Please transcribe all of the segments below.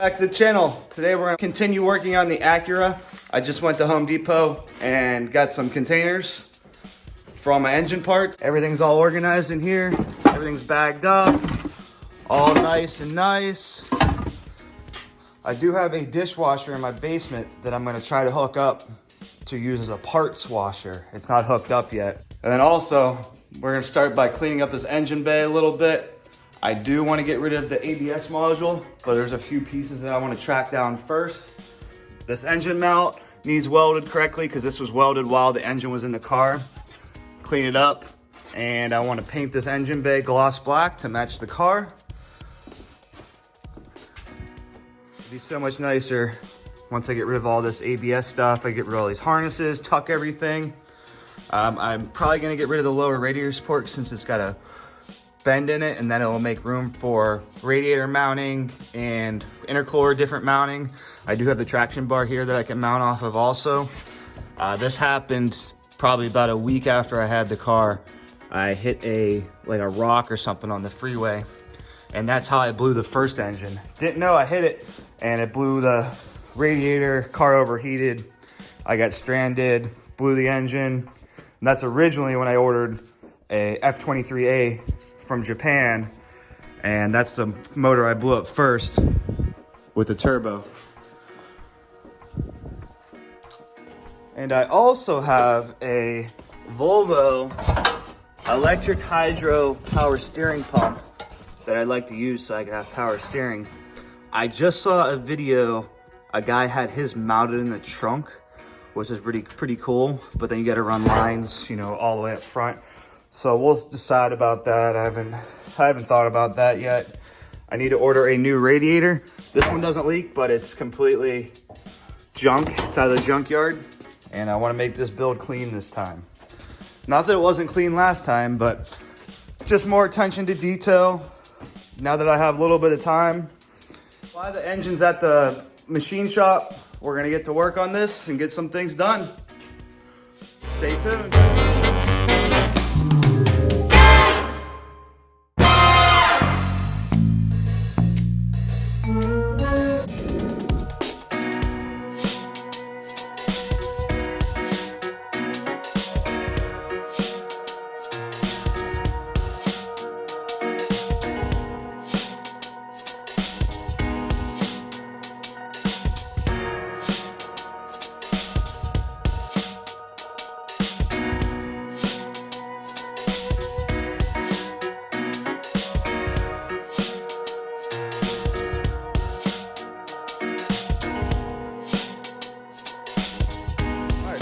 Back to the channel. Today we're going to continue working on the ACURA. I just went to Home Depot and got some containers for all my engine parts. Everything's all organized in here. Everything's bagged up. All nice and nice. I do have a dishwasher in my basement that I'm going to try to hook up to use as a parts washer. It's not hooked up yet. And then also, we're going to start by cleaning up this engine bay a little bit. I do want to get rid of the ABS module, but there's a few pieces that I want to track down first. This engine mount needs welded correctly because this was welded while the engine was in the car. Clean it up, and I want to paint this engine bay gloss black to match the car. It'd be so much nicer once I get rid of all this ABS stuff. I get rid of all these harnesses, tuck everything. I'm probably going to get rid of the lower radiator support since it's got a bend in it, and then it will make room for radiator mounting and intercooler different mounting. I do have the traction bar here that I can mount off of also. This happened probably about a week after I had the car. I hit a rock or something on the freeway, and that's how I blew the first engine. Didn't know I hit it, and it blew the radiator. Car overheated. I got stranded, blew the engine. And that's originally when I ordered a F23A from Japan, and that's the motor I blew up first with the turbo. And I also have a Volvo electric hydro power steering pump that I'd like to use so I can have power steering. I just saw a video, a guy had his mounted in the trunk, which is pretty cool, but then you got to run lines, you know, all the way up front. So we'll decide about that. I haven't thought about that yet. I need to order a new radiator. This one doesn't leak, but it's completely junk. It's out of the junkyard, and I want to make this build clean this time. Not that it wasn't clean last time, but just more attention to detail. Now that I have a little bit of time. While the engine's at the machine shop, we're gonna get to work on this and get some things done. Stay tuned.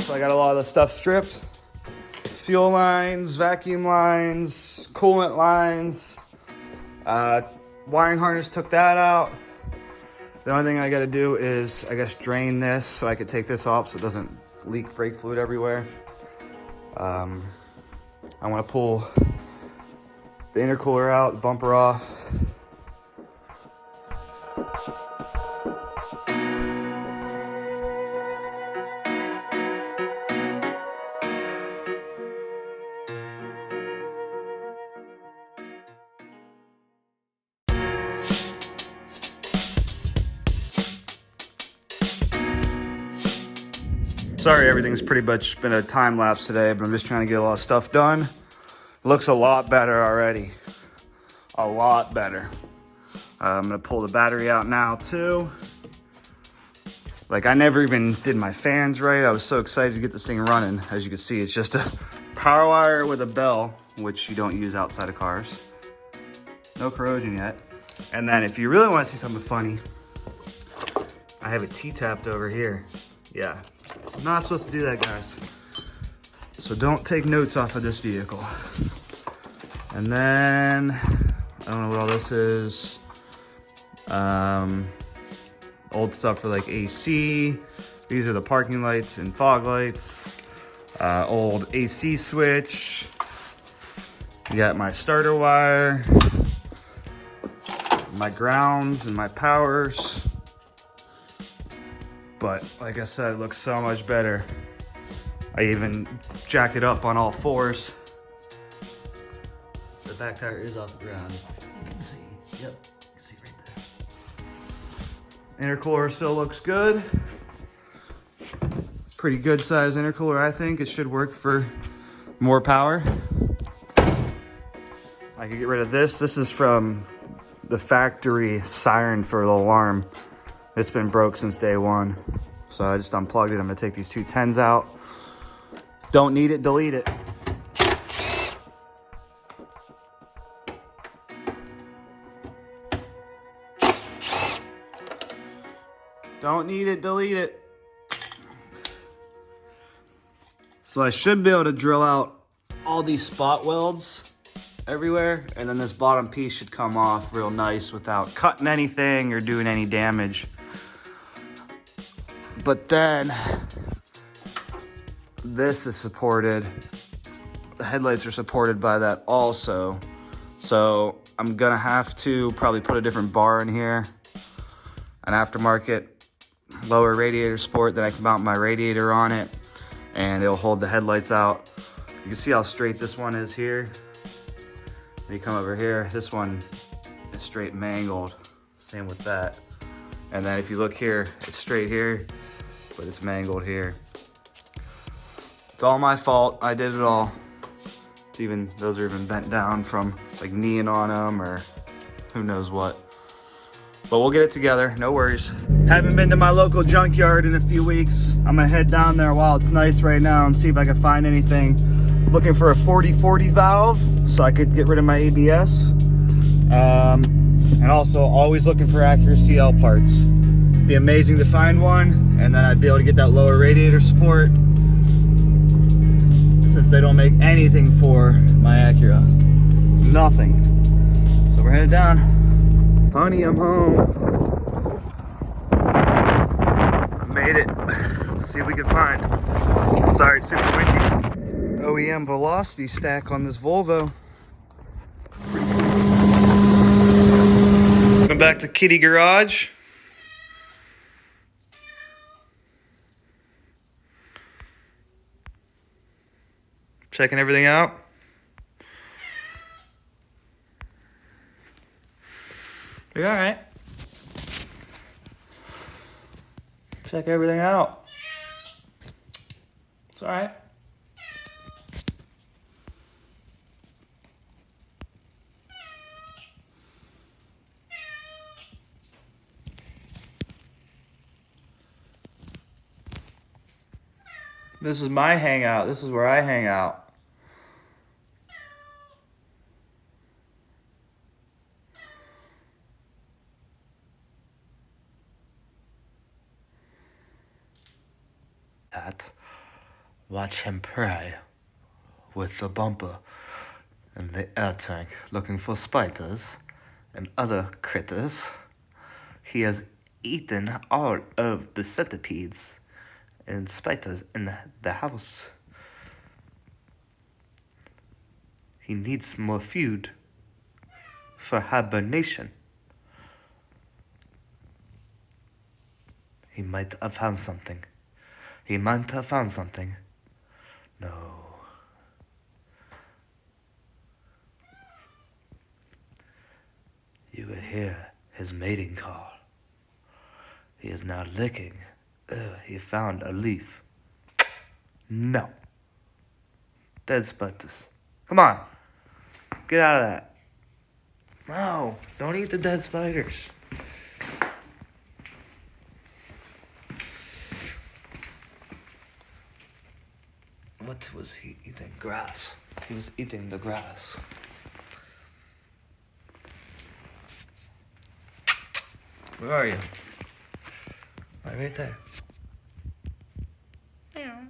So I got a lot of the stuff stripped. Fuel lines, vacuum lines, coolant lines. Wiring harness, took that out. The only thing I gotta do is, I guess, drain this so I could take this off so it doesn't leak brake fluid everywhere. I wanna pull the intercooler out, the bumper off. Sorry, everything's pretty much been a time lapse today, but I'm just trying to get a lot of stuff done. Looks a lot better already. A lot better. I'm gonna pull the battery out now too. Like, I never even did my fans right. I was so excited to get this thing running. As you can see, it's just a power wire with a bell, which you don't use outside of cars. No corrosion yet. And then if you really want to see something funny, I have it T-tapped over here. Yeah, I'm not supposed to do that, guys. So don't take notes off of this vehicle. And then, I don't know what all this is. Old stuff for like AC. These are the parking lights and fog lights. Old AC switch. You got my starter wire. My grounds and my powers. But like I said, it looks so much better. I even jacked it up on all fours. The back tire is off the ground. You can see, yep, you can see right Intercooler still looks good. Pretty good size intercooler, I think. It should work for more power. I could get rid of this. This is from the factory siren for the alarm. It's been broke since day one. So I just unplugged it. I'm gonna take these two 10s out. Don't need it, delete it. Don't need it, delete it. So I should be able to drill out all these spot welds everywhere, and then this bottom piece should come off real nice without cutting anything or doing any damage. But then this is supported. The headlights are supported by that also. So I'm gonna have to probably put a different bar in here, an aftermarket lower radiator support, then I can mount my radiator on it and it'll hold the headlights out. You can see how straight this one is here. Then you come over here, this one is straight mangled. Same with that. And then if you look here, it's straight here, but it's mangled here. It's all my fault, I did it all. It's even, those are even bent down from like kneeing on them or who knows what. But we'll get it together, no worries. Haven't been to my local junkyard in a few weeks. I'm gonna head down there while it's nice right now and see if I can find anything. Looking for a 40/40 valve so I could get rid of my ABS. And also always looking for ACURA CL parts. Be amazing to find one, and then I'd be able to get that lower radiator support, since they don't make anything for my ACURA. Nothing. So we're headed down. Honey, I'm home. I made it. Let's see what we can find. Sorry, it's super windy. OEM velocity stack on this Volvo. Going back to Kitty Garage. Checking everything out. You're all right. Check everything out. It's all right. This is my hangout. This is where I hang out. Watch him pray with the bumper in the air tank looking for spiders and other critters. He has eaten all of the centipedes and spiders in the house. He needs more food for hibernation. He might have found something. He might have found something. No. You could hear his mating call. He is now licking. He found a leaf. No. Dead spiders. Come on. Get out of that. No. Don't eat the dead spiders. What was he eating? Grass. He was eating the grass. Where are you? Right there. Yeah.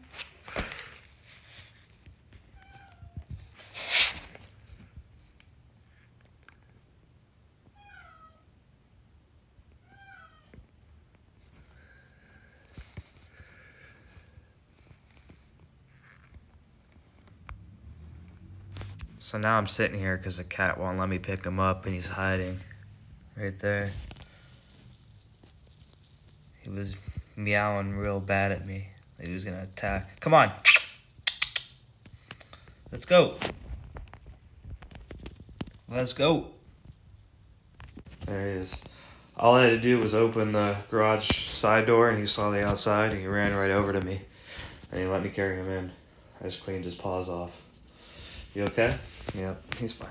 So now I'm sitting here because the cat won't let me pick him up and he's hiding right there. He was meowing real bad at me. Like he was gonna attack. Come on. Let's go. Let's go. There he is. All I had to do was open the garage side door, and he saw the outside, and he ran right over to me, and he let me carry him in. I just cleaned his paws off. You okay? Yep, he's fine.